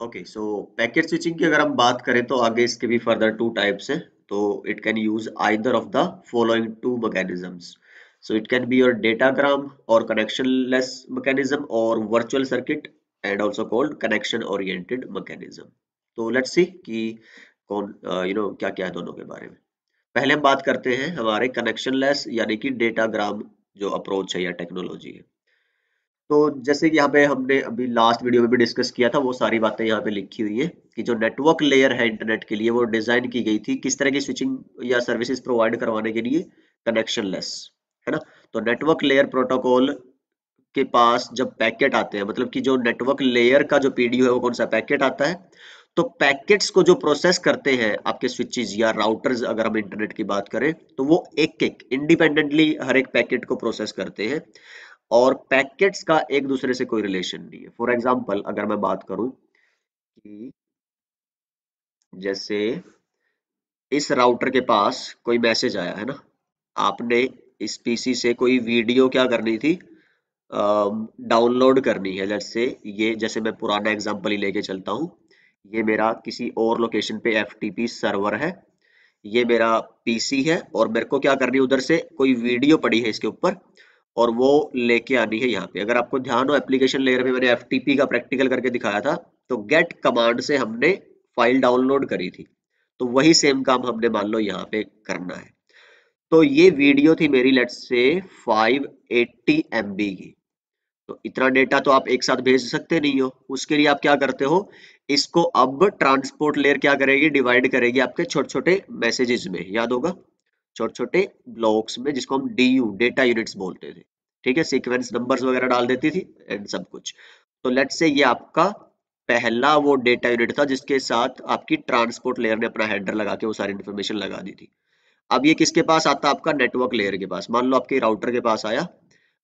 Okay, सो packet switching की अगर हम बात करें तो आगे इसके भी फर्दर टू टाइप्स हैं। तो it can use either of the following two mechanisms. So it can be your datagram और कनेक्शनलेस मैकेनिज्म और virtual circuit and also called connection oriented mechanism. तो लेट्स सी कि कौन क्या क्या है दोनों के बारे में। पहले हम बात करते हैं हमारे कनेक्शनलेस यानी कि डेटाग्राम जो अप्रोच है या टेक्नोलॉजी है। तो जैसे कि यहाँ पे हमने अभी लास्ट वीडियो में भी डिस्कस किया था, वो सारी बातें यहाँ पे लिखी हुई है कि जो नेटवर्क लेयर है इंटरनेट के लिए वो डिजाइन की गई थी किस तरह की स्विचिंग या सर्विसेज प्रोवाइड करवाने के लिए, कनेक्शनलेस, है ना। तो नेटवर्क लेयर प्रोटोकॉल के पास जब पैकेट आते हैं, मतलब कि जो नेटवर्क लेयर का जो पीडीयू है वो कौन सा पैकेट आता है, तो पैकेट्स को जो प्रोसेस करते हैं आपके स्विचेस या राउटर्स, अगर हम इंटरनेट की बात करें तो वो एक एक इंडिपेंडेंटली हर एक पैकेट को प्रोसेस करते हैं और पैकेट्स का एक दूसरे से कोई रिलेशन नहीं है। फॉर एग्जांपल अगर मैं बात करूं कि जैसे इस राउटर के पास कोई मैसेज आया है ना, आपने इस पीसी से कोई वीडियो क्या करनी थी, डाउनलोड करनी है। लेट्स से ये जैसे मैं पुराना एग्जांपल ही लेके चलता हूँ, ये मेरा किसी और लोकेशन पे एफटीपी सर्वर है, ये मेरा पीसी है और मेरे को क्या करनी है, उधर से कोई वीडियो पड़ी है इसके ऊपर और वो लेके आनी है यहाँ पे। अगर आपको ध्यान हो एप्लीकेशन लेयर में मैंने एफटीपी का प्रैक्टिकल करके दिखाया था, तो गेट कमांड से हमने फाइल डाउनलोड करी थी, तो वही सेम काम हमने मान लो यहाँ पे करना है। तो ये वीडियो थी मेरी लेट्स से 580 MB की। तो इतना डेटा तो आप एक साथ भेज सकते नहीं हो, उसके लिए आप क्या करते हो, इसको अब ट्रांसपोर्ट लेयर क्या करेगी, डिवाइड करेगी आपके छोटे छोटे मैसेजेस में, याद होगा, छोटे छोटे ब्लॉक्स में, जिसको हम डीयू डेटा यूनिट्स बोलते थे। ठीक है, सीक्वेंस नंबर्स वगैरह डाल देती थी एंड सब कुछ। तो लेट्स से ये आपका पहला वो डेटा यूनिट था जिसके साथ आपकी ट्रांसपोर्ट लेयर ने अपना हेडर लगा के वो सारी इन्फॉर्मेशन लगा दी थी। अब ये किसके पास आता, आपका नेटवर्क लेयर के पास, मान लो आपके राउटर के पास आया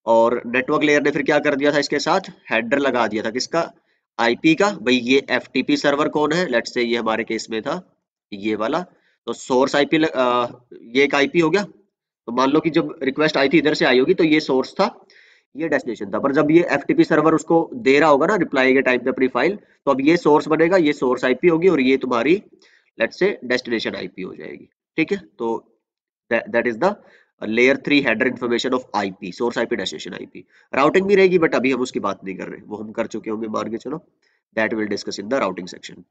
और नेटवर्क लेयर ने फिर क्या कर दिया था, इसके साथ हेडर लगा दिया था किसका, आईपी का। भाई ये एफटीपी सर्वर कौन है, लेट्स से ये हमारे केस में था ये वाला। तो सोर्स आईपी ये एक आईपी हो गया। तो मान लो कि जब रिक्वेस्ट आई थी इधर से आई होगी तो ये सोर्स था, ये डेस्टिनेशन था, पर जब ये एफटीपी सर्वर उसको दे रहा होगा ना रिप्लाई के टाइम पे अपनी फाइल, तो अब ये सोर्स बनेगा, ये सोर्स आईपी होगी और ये तुम्हारी लेट्स से डेस्टिनेशन आईपी हो जाएगी। ठीक है, तो that is the layer 3 header information of IP, source IP destination IP। Routing भी रहेगी बट अभी हम उसकी बात नहीं कर रहे, वो हम कर चुके होंगे मान के चलो, that will discuss in the routing section।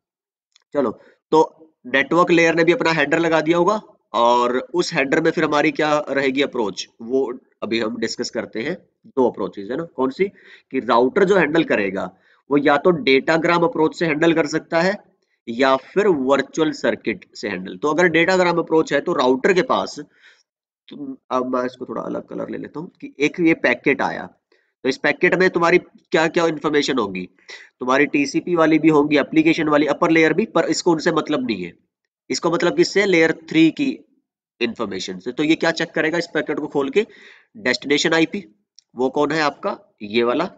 चलो, तो नेटवर्क लेयर ने भी अपना हेडर लगा दिया होगा और उस हेडर में फिर हमारी क्या रहेगी अप्रोच, वो अभी हम डिस्कस करते हैं। दो अप्रोचेज है ना, कौन सी, कि राउटर जो हैंडल करेगा वो या तो डेटाग्राम अप्रोच से हैंडल कर सकता है या फिर वर्चुअल सर्किट से हैंडल। तो अगर डेटाग्राम अप्रोच है तो राउटर के पास, तो अब मैं इसको थोड़ा अलग कलर ले लेता हूँ कि एक ये पैकेट आया, तो इस पैकेट में तुम्हारी क्या क्या इंफॉर्मेशन होगी, तुम्हारी टीसीपी वाली भी होंगी, एप्लीकेशन वाली, अपर लेयर भी, पर इसको उनसे मतलब नहीं है। इसको मतलब किससे, लेयर 3 की इंफॉर्मेशन से। तो ये क्या चेक करेगा इस पैकेट को खोल के, डेस्टिनेशन आईपी, वो कौन है आपका, ये वाला,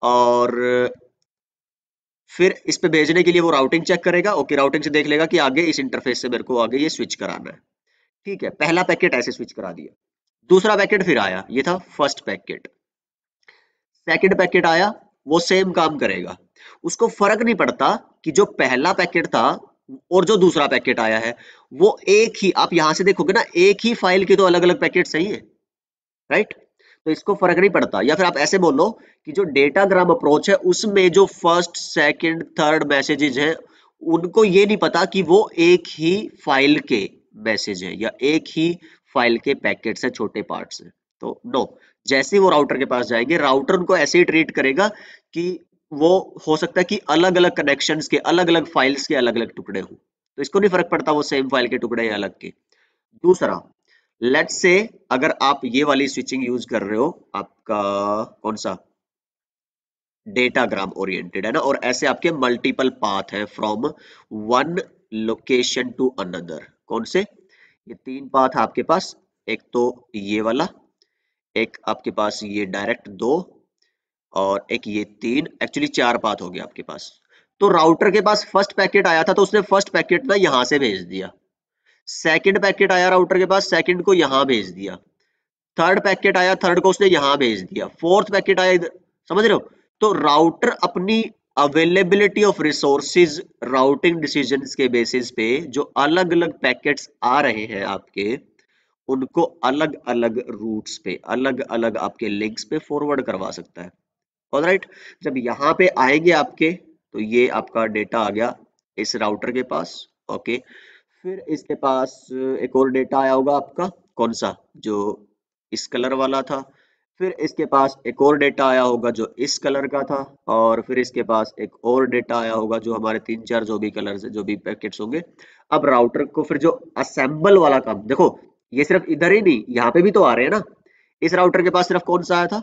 और फिर इस पे भेजने के लिए वो राउटिंग चेक करेगा। ओके, राउटिंग से देख लेगा कि आगे इस इंटरफेस से मेरे को आगे ये स्विच कराना है। ठीक है, पहला पैकेट ऐसे स्विच करा दिया। दूसरा पैकेट फिर आया, ये था फर्स्ट पैकेट। सेकंड पैकेट आया, वो सेम काम करेगा, उसको फर्क नहीं पड़ता कि जो पहला पैकेट था और जो दूसरा पैकेट आया है वो एक ही, आप यहां से देखोगे ना, एक ही फाइल के तो अलग अलग पैकेट सही है, राइट। तो इसको फर्क नहीं पड़ता। या फिर आप ऐसे बोलो कि जो डेटाग्राम अप्रोच है उसमें जो फर्स्ट सेकंड थर्ड मैसेजेस हैं, उनको ये नहीं पता कि वो एक ही फाइल के मैसेज है या एक ही फाइल के पैकेट्स है, छोटे पार्ट्स हैं। तो नो, जैसे ही वो राउटर के पास जाएंगे, राउटर उनको ऐसे ही ट्रीट करेगा कि वो हो सकता है कि अलग अलग कनेक्शंस के अलग अलग फाइल्स के अलग अलग टुकड़े हों, तो इसको नहीं फर्क पड़ता वो सेम फाइल के टुकड़े या अलग के। दूसरा, लेट्स से अगर आप ये वाली स्विचिंग यूज कर रहे हो, आपका कौन सा, डेटाग्राम ओरिएंटेड है ना, और ऐसे आपके मल्टीपल पाथ है from one location to another. कौन से, ये तीन पाथ है आपके पास, एक तो ये वाला, एक आपके पास ये डायरेक्ट दो, और एक ये तीन, एक्चुअली चार पाथ हो गया आपके पास। तो राउटर के पास फर्स्ट पैकेट आया था तो उसने फर्स्ट पैकेट ना यहां से भेज दिया, सेकंड पैकेट आया राउटर के पास, सेकंड को यहां भेज दिया, थर्ड पैकेट आया, थर्ड को उसने यहां भेज दिया, फोर्थ पैकेट आया इधर, समझ रहे हो। तो राउटर अपनी availability of resources routing decisions के बेसिस पे जो अलग अलग पैकेट्स आ रहे हैं आपके, उनको अलग अलग रूट्स पे, अलग अलग आपके लिंक्स पे फॉरवर्ड करवा सकता है। ऑलराइट, जब यहाँ पे आएंगे आपके, तो ये आपका डेटा आ गया इस राउटर के पास। ओके, फिर इसके पास एक और डेटा आया होगा आपका, कौन सा, जो इस कलर वाला था। फिर इसके पास एक और डेटा आया होगा जो इस कलर का था, और फिर इसके पास एक और डेटा आया होगा जो हमारे तीन चार जो भी कलर जो भी पैकेट्स होंगे। अब राउटर को फिर जो असेंबल वाला काम, देखो ये सिर्फ इधर ही नहीं, यहाँ पे भी तो आ रहे हैं ना। इस राउटर के पास सिर्फ कौन सा आया था,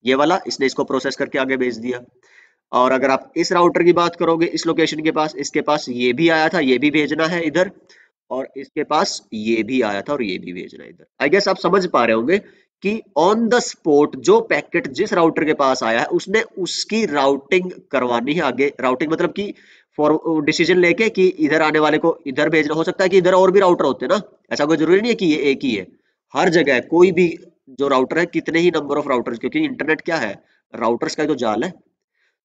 ये वाला, इसने इसको प्रोसेस करके आगे भेज दिया। और अगर आप इस राउटर की बात करोगे, इस लोकेशन के पास, इसके पास ये भी आया था, ये भी भेजना है इधर, और इसके पास ये भी आया था और ये भी भेजना है इधर। आई गेस आप समझ पा रहे होंगे कि ऑन द स्पॉट जो पैकेट जिस राउटर के पास आया है उसने उसकी राउटिंग करवानी है आगे। राउटिंग मतलब कि फॉर डिसीजन लेके कि इधर आने वाले को इधर भेजना। हो सकता है कि इधर और भी राउटर होते हैं ना, ऐसा कोई जरूरी नहीं है कि ये एक ही है। हर जगह कोई भी जो राउटर है, कितने ही नंबर ऑफ राउटर्स, क्योंकि इंटरनेट क्या है, राउटर्स का ही तो जाल है।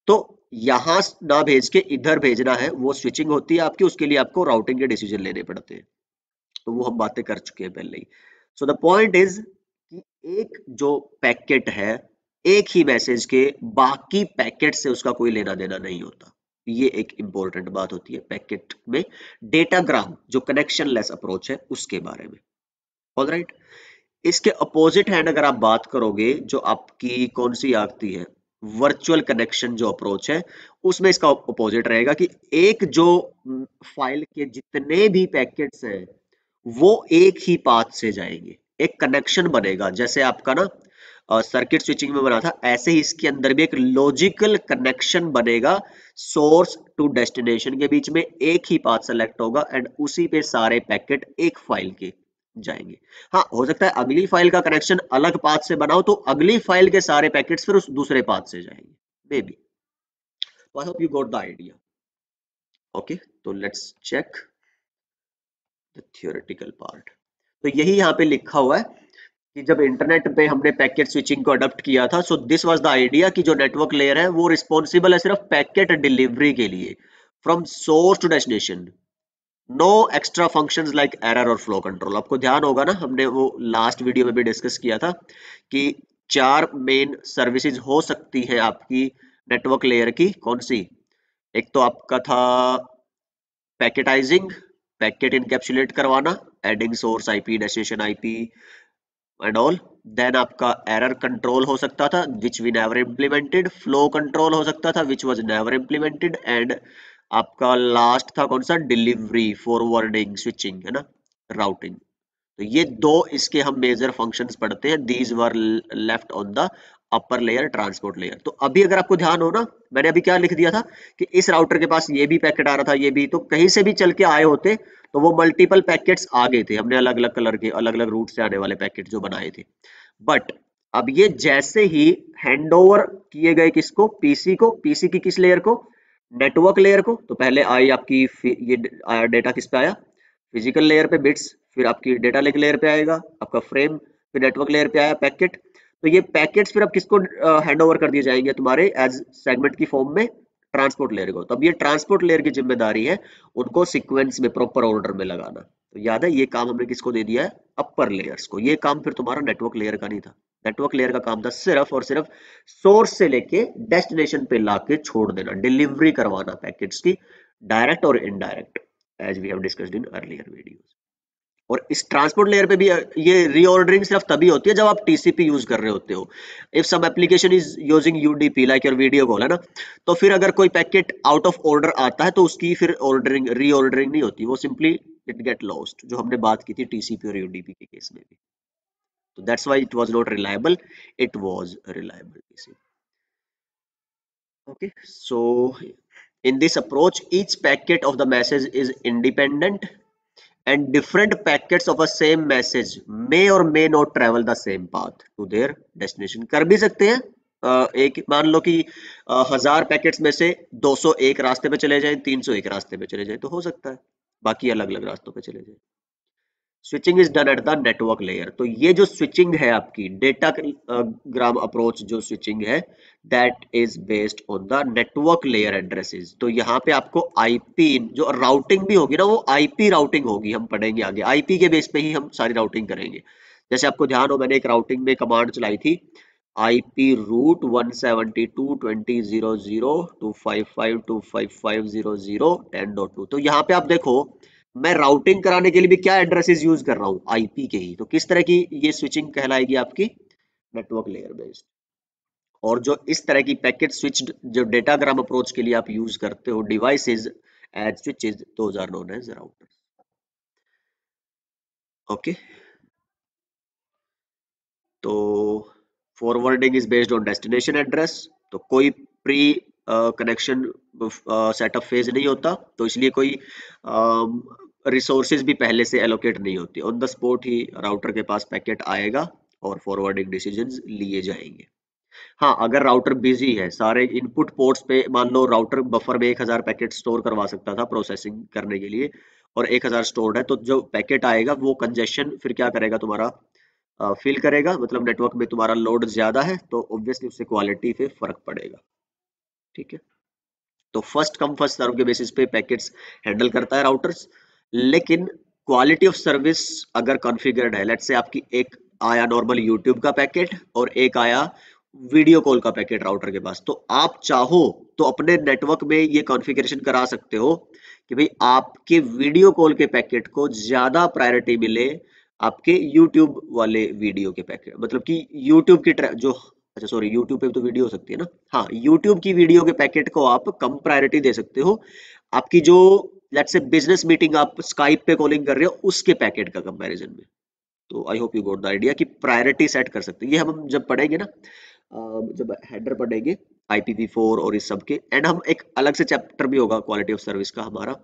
तो यहां ना भेज के इधर भेजना है, वो स्विचिंग होती है आपकी, उसके लिए आपको राउटिंग के डिसीजन लेने पड़ते हैं। तो वो हम बातें कर चुके हैं पहले ही। सो द पॉइंट इज कि एक जो पैकेट है, एक ही मैसेज के बाकी पैकेट से उसका कोई लेना देना नहीं होता। ये एक इंपॉर्टेंट बात होती है पैकेट में, डेटाग्राम जो कनेक्शन लेस अप्रोच है उसके बारे में। ऑलराइट, इसके अपोजिट हैंड अगर आप बात करोगे, जो आपकी कौन सी आती है, वर्चुअल कनेक्शन जो अप्रोच है, उसमें इसका अपोजिट रहेगा कि एक जो फाइल के जितने भी पैकेट्स हैं वो एक ही पाथ से जाएंगे, एक कनेक्शन बनेगा। जैसे आपका ना सर्किट स्विचिंग में बना था, ऐसे ही इसके अंदर भी एक लॉजिकल कनेक्शन बनेगा। सोर्स टू डेस्टिनेशन के बीच में एक ही पाथ सेलेक्ट होगा एंड उसी पे सारे पैकेट एक फाइल के जाएंगे। हाँ, हो सकता है अगली फाइल का कनेक्शन अलग पाथ से बनाओ तो अगली फाइल के सारे पैकेट्स फिर उस दूसरे पाथ से जाएंगे, maybe. I hope you got the idea. Okay, तो let's check the theoretical part. तो यही यहाँ पे लिखा हुआ है कि जब इंटरनेट पे हमने पैकेट स्विचिंग को अडॉप्ट किया था, so this was the idea कि जो नेटवर्क लेयर है वो रिस्पॉन्सिबल है सिर्फ पैकेट डिलीवरी के लिए, from source to destination. No extra functions like error और फ्लो कंट्रोल। आपको ध्यान होगा ना, हमने वो लास्ट वीडियो में भी डिस्कस किया था कि चार मेन सर्विसेज हो सकती है आपकी नेटवर्क लेयर की। कौन सी? एक तो आपका था पैकेटाइजिंग, पैकेट इनकैप्सुलेट करवाना, adding source IP, destination IP and all. Then आपका एरर कंट्रोल हो सकता था which we never implemented, flow control हो सकता था which was never implemented, and आपका लास्ट था कौन सा, डिलीवरी, फॉरवर्डिंग, स्विचिंग, है ना, राउटिंग। तो ये दो इसके हम मेजर फंक्शंस पढ़ते हैं। These were left on the upper layer, transport layer. तो अभी अगर आपको ध्यान हो ना, मैंने अभी क्या लिख दिया था कि इस राउटर के पास ये भी पैकेट आ रहा था, ये भी, तो कहीं से भी चल के आए होते तो वो मल्टीपल पैकेट्स आ गए थे। हमने अलग अलग कलर के, अलग अलग रूट से आने वाले पैकेट जो बनाए थे। बट अब ये जैसे ही हैंड ओवर किए गए किसको, पीसी को, पीसी की किस लेयर को, नेटवर्क लेयर को। तो पहले आई आपकी ये आया डेटा किस पे आया, फिजिकल लेयर पे बिट्स, फिर आपकी डेटा लिंक लेयर पे आएगा आपका फ्रेम, फिर नेटवर्क लेयर पे आया पैकेट। तो ये पैकेट्स फिर अब किसको हैंड ओवर कर दिए जाएंगे तुम्हारे एज सेगमेंट की फॉर्म में, ट्रांसपोर्ट लेयर को। तब ये ट्रांसपोर्ट लेयर की जिम्मेदारी है उनको सीक्वेंस में, प्रॉपर ऑर्डर में लगाना। तो याद है ये काम हमने किसको दे दिया है, अपर लेयर्स को। ये काम फिर तुम्हारा नेटवर्क लेयर का नहीं था। नेटवर्क लेयर का काम था सिर्फ और सिर्फ सोर्स से लेके डेस्टिनेशन पे लाके छोड़ देना, डिलीवरी करवाना पैकेट्स की, डायरेक्ट और indirect, as we have discussed in earlier videos. और इस ट्रांसपोर्ट लेयर पे भी ये रीऑर्डरिंग सिर्फ तभी होती है जब आप टीसीपी यूज कर रहे होते हो। If some application is using UDP like your video call, है ना, तो फिर अगर कोई पैकेट आउट ऑफ ऑर्डर आता है तो उसकी फिर ऑर्डरिंग, रीऑर्डरिंग नहीं होती, वो सिंपली इट गेट लॉस्ट, जो हमने बात की थी टीसीपी और यूडीपी के केस में भी। तो that's why it was not reliable, it was reliable TCP. Okay, so in this approach, each packet of the message is independent and different packets of a same message may or may not travel the same path to their destination। कर भी सकते हैं, एक मान लो कि 1000 packets में से 200 एक रास्ते पे चले जाएं, 300 एक रास्ते पे चले जाएं, तो हो सकता है बाकी अलग अलग रास्तों पे चले जाएं। Switching is done at the network layer. तो ये जो स्विचिंग है आपकी डेटा ग्राम अप्रोच जो स्विचिंग है, that is based on the network layer addresses. तो यहाँ पे आपको आईपी जो राउटिंग भी होगी ना, वो आईपी राउटिंग होगी, हम पढ़ेंगे आगे। आईपी के बेस पे ही हम सारी राउटिंग करेंगे। जैसे आपको ध्यान हो, मैंने एक राउटिंग में कमांड चलाई थी, आईपी रूट 172.20.255.255.0.0 तो यहाँ पे आप देखो, मैं राउटिंग कराने के लिए भी क्या एड्रेसेस यूज कर रहा हूँ, आईपी के ही। तो किस तरह की ये स्विचिंग कहलाएगी आपकी, नेटवर्क लेयर बेस्ड। और जो इस तरह की पैकेट स्विच्ड जो डेटाग्राम अप्रोच के लिए आप यूज करते हो devices as switches, those are known as router. Okay, तो forwarding is based on destination address. तो कोई प्री कनेक्शन सेटअप फेज नहीं होता, तो इसलिए कोई रिसोर्सेज भी पहले से एलोकेट नहीं होती। On the spot he router के पास पैकेट आएगा और फॉरवर्डिंग डिसीजंस लिए जाएंगे। हाँ, अगर राउटर बिजी है, सारे इनपुट पोर्ट्स पे मान लो राउटर बफर में 1000 पैकेट स्टोर करवा सकता था प्रोसेसिंग करने के लिए, और 1000 स्टोर्ड है, तो जो पैकेट आएगा वो कंजेशन फिर क्या करेगा, तुम्हारा फिल करेगा। मतलब नेटवर्क में तुम्हारा लोड ज्यादा है, तो ऑब्वियसली उससे क्वालिटी पे फर्क पड़ेगा। ठीक है, तो फर्स्ट कम फर्स्ट सर्व के बेसिस पे पैकेट्स हैंडल करता है राउटर्स। लेकिन क्वालिटी ऑफ सर्विस अगर कॉन्फ़िगर्ड है, लेट्स से आपकी एक आया नॉर्मल यूट्यूब का पैकेट और एक आया वीडियो कॉल का पैकेट राउटर के पास, तो आप चाहो तो अपने नेटवर्क में ये कॉन्फ़िगरेशन करा सकते हो कि भाई आपके वीडियो कॉल के पैकेट को ज्यादा प्रायोरिटी मिले आपके यूट्यूब वाले वीडियो के पैकेट, मतलब कि यूट्यूब की जो, अच्छा सॉरी, यूट्यूब पे तो वीडियो हो सकती है ना, हाँ, यूट्यूब की वीडियो के पैकेट को आप कम प्रायोरिटी दे सकते हो आपकी जो लेट्स से बिजनेस मीटिंग आप स्काइप पे कॉलिंग कर रहे हो उसके पैकेट का कंपैरिजन में। तो आई hope you got the idea कि प्रायोरिटी सेट कर सकते हैं। ये हम जब पढ़ेंगे ना, जब हेडर पढ़ेंगे IPv4 और इस सब के, एंड हम एक अलग से चैप्टर भी होगा क्वालिटी ऑफ सर्विस का हमारा,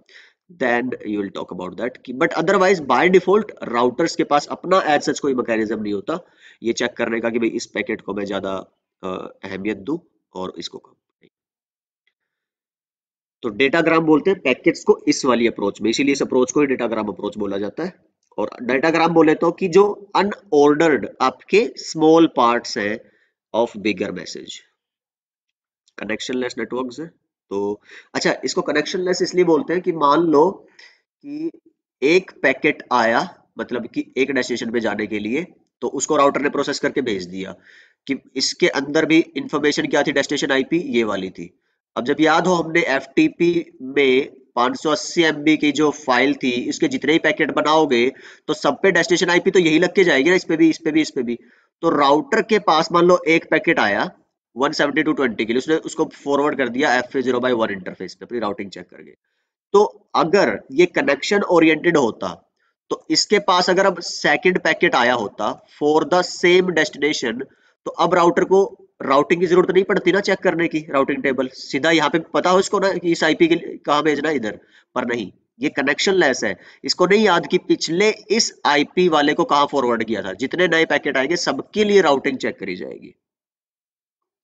then you will talk about that कि but otherwise by default routers के पास अपना एज सच कोई मैकेनिज्म नहीं होता ये चेक करने का कि भाई इस पैकेट को मैं ज्यादा अहमियत दूं और इसको कम नहीं। तो डेटाग्राम बोलते हैं पैकेट्स को इस वाली अप्रोच में, इसीलिए इस अप्रोच को ही डेटाग्राम अप्रोच बोला जाता है। और डेटाग्राम बोले तो कि जो अनऑर्डर्ड आपके स्मॉल पार्ट्स हैं of bigger message, connectionless networks है। तो अच्छा, इसको कनेक्शनलेस इसलिए बोलते हैं कि मान लो कि एक पैकेट आया, मतलब कि एक डेस्टिनेशन पे जाने के लिए, तो उसको राउटर ने प्रोसेस करके भेज दिया कि इसके अंदर भी इंफॉर्मेशन क्या थी, डेस्टिनेशन आईपी ये वाली थी। अब जब याद हो, हमने एफटीपी में 580 MB की जो फाइल थी, इसके जितने ही पैकेट बनाओगे तो सब पे डेस्टिनेशन आईपी तो यही लग के जाएगी ना, इस पे भी, इस पे भी, इस पे भी। तो राउटर के पास मान लो एक पैकेट आया 172.20 के लिए, उसने उसको फॉरवर्ड कर दिया FA0x1 इंटरफेस पे अपनी राउटिंग चेक करके। तो अगर ये कनेक्शन ओरिएंटेड होता, तो इसके पास अगर अब सेकंड पैकेट आया होता फॉर द सेम डेस्टिनेशन, तो अब राउटर को राउटिंग की जरूरत नहीं पड़ती ना चेक करने की, राउटिंग टेबल सीधा यहाँ पे पता हो इसको ना कि इस आईपी के कहाँ भेजना है इधर। पर नहीं, ये कनेक्शन लेस है, इसको नहीं याद कि पिछले इस आईपी वाले को कहाँ फॉरवर्ड किया था। जितने नए पैकेट आएंगे सबके लिए राउटिंग चेक करी जाएगी।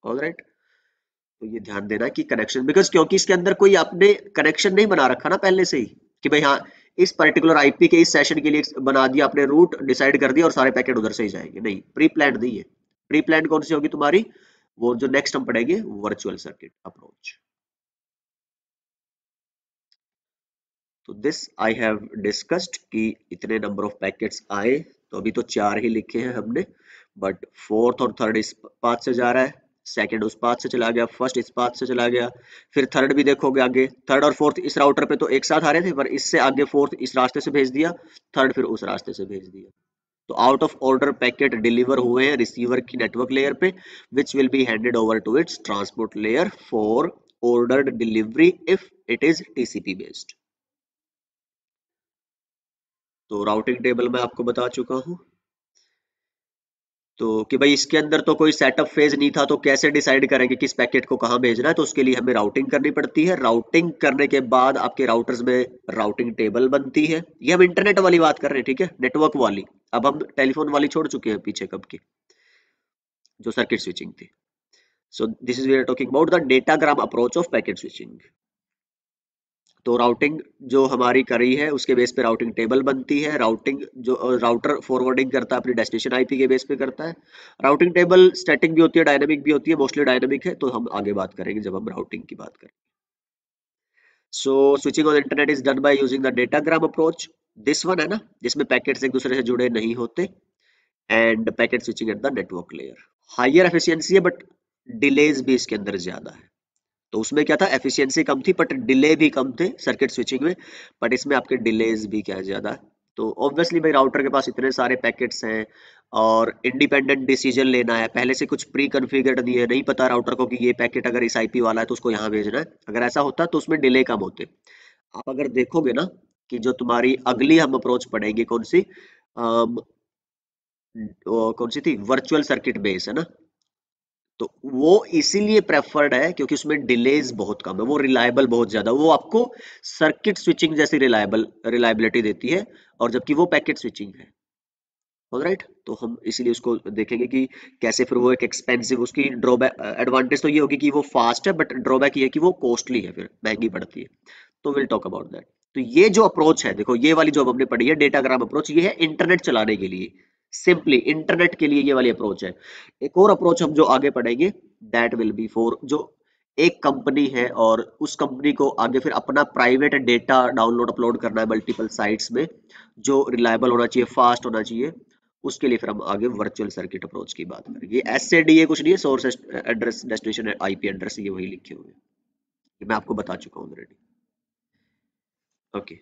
ऑलराइट, तो ये ध्यान देना कि कनेक्शन, बिकॉज क्योंकि इसके अंदर कोई आपने कनेक्शन नहीं बना रखा ना पहले से ही कि भाई हाँ, इस पर्टिकुलर आईपी के इस सेशन के लिए बना दिया आपने, रूट डिसाइड कर दिया और सारे पैकेट उधर से ही जाएंगे, नहीं, प्री प्लान नहीं है। प्री प्लान कौन सी होगी तुम्हारी, वो जो नेक्स्ट हम पढ़ेंगे, वर्चुअल सर्किट अप्रोच। तो दिस आई हैव डिस्कस्ड कि इतने नंबर ऑफ पैकेट्स आए, तो अभी तो 4 ही लिखे हैं हमने, बट फोर्थ और थर्ड इस पाथ से जा रहा है, सेकंड उस पाथ से चला गया, फर्स्ट इस पाथ से चला गया, फिर थर्ड भी देखोगे आगे, थर्ड और फोर्थ इस राउटर पे तो एक साथ आ रहे थे, पर इससे आगे फोर्थ इस रास्ते से भेज दिया, थर्ड फिर उस रास्ते से भेज दिया। तो out of order packet deliver हुए हैं रिसीवर की नेटवर्क लेयर पे, which will be handed over to its transport layer for ordered delivery if it is TCP based. तो राउटिंग टेबल मैं आपको बता चुका हूँ। तो कि भाई इसके अंदर तो कोई सेटअप फेज नहीं था, तो कैसे डिसाइड करेंगे किस पैकेट को कहाँ भेजना है, तो उसके लिए हमें राउटिंग करनी पड़ती है। राउटिंग करने के बाद आपके राउटर्स में राउटिंग टेबल बनती है। ये हम इंटरनेट वाली बात कर रहे हैं, ठीक है, नेटवर्क वाली। अब हम टेलीफोन वाली छोड़ चुके हैं पीछे कब की, जो सर्किट स्विचिंग थी। So this is we are talking about the datagram approach of packet switching. तो राउटिंग जो हमारी करी है उसके बेस पे राउटिंग टेबल बनती है। राउटिंग जो राउटर फॉरवर्डिंग करता है अपनी डेस्टिनेशन आईपी के बेस पे करता है। राउटिंग टेबल स्टैटिक भी होती है, डायनामिक भी होती है, मोस्टली डायनामिक है, तो हम आगे बात करेंगे जब हम राउटिंग की बात करें। So switching on internet is done by using the datagram approach. This one है ना, जिसमें पैकेट्स एक दूसरे से जुड़े नहीं होते, and packet switching at the network layer. Higher efficiency है बट डिलेज भी इसके अंदर ज्यादा है। तो उसमें क्या था, एफिशिएंसी कम थी बट डिले भी कम थे सर्किट स्विचिंग में, बट इसमें आपके डिलेज भी क्या है ज्यादा है। तो ऑब्वियसली भाई राउटर के पास इतने सारे पैकेट्स हैं और इंडिपेंडेंट डिसीजन लेना है, पहले से कुछ प्री कॉन्फ़िगर्ड नहीं है, नहीं पता राउटर को कि ये पैकेट अगर इस आईपी वाला है तो उसको यहाँ भेजना है, अगर ऐसा होता तो उसमें डिले कम होते। आप अगर देखोगे ना कि जो तुम्हारी अगली हम अप्रोच पढ़ेंगे कौन सी, कौन सी थी, वर्चुअल सर्किट बेस है ना, तो वो इसीलिए प्रेफर्ड है क्योंकि उसमें डिलेज बहुत कम है, वो रिलायबल बहुत ज्यादा, वो आपको सर्किट स्विचिंग जैसी रिलायबिलिटी देती है, और जबकि वो पैकेट स्विचिंग है। ऑलराइट, तो हम इसीलिए उसको देखेंगे कि कैसे फिर वो एक एक्सपेंसिव, उसकी ड्रॉबैक एडवांटेज तो ये होगी कि वो फास्ट है, बट ड्रॉबैक ये है कि वो कॉस्टली है, फिर महंगी पड़ती है। तो विल टॉक अबाउट दैट। तो ये जो अप्रोच है, देखो ये वाली जो अब हमने पढ़ी है डेटाग्राम अप्रोच, ये है इंटरनेट चलाने के लिए, सिंपली इंटरनेट के लिए ये वाली अप्रोच है। एक और अप्रोच हम जो आगे पढ़ेंगे, दैट विल बी फॉर जो एक कंपनी है और उस कंपनी को आगे फिर अपना प्राइवेट डेटा डाउनलोड अपलोड करना है मल्टीपल साइट्स में, जो रिलायबल होना चाहिए, फास्ट होना चाहिए, उसके लिए फिर हम आगे वर्चुअल सर्किट अप्रोच की बात करेंगे। एसएडीए कुछ नहीं है, source address destination IP address, ये वही लिखे हुए हैं, ये मैं आपको बता चुका हूँ already. Okay,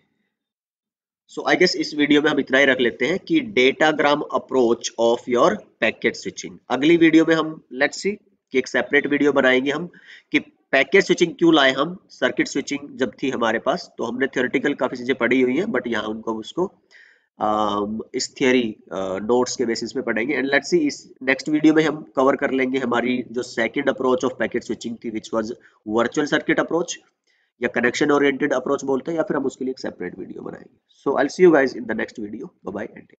so I guess इस वीडियो में हम इतना ही रख लेते हैं कि datagram approach of your packet switching. अगली वीडियो में हम लेट्स सी कि एक सेपरेट वीडियो बनाएंगे हम कि पैकेट स्विचिंग क्यों लाए हम, सर्किट स्विचिंग जब थी हमारे पास तो हमने थियोरेटिकल काफी चीजें पढ़ी हुई हैं, बट यहाँ उनको उसको इस थियरी नोट्स के बेसिस पे पढ़ेंगे। एंड लेट्स सी इस नेक्स्ट वीडियो में हम कवर कर लेंगे हमारी जो second approach of packet switching थी, which was virtual circuit approach, या कनेक्शन ओरिएंटेड अप्रोच बोलते हैं, या फिर हम उसके लिए एक सेपरेट वीडियो बनाएंगे। So I will see you guys in the next video, bye bye and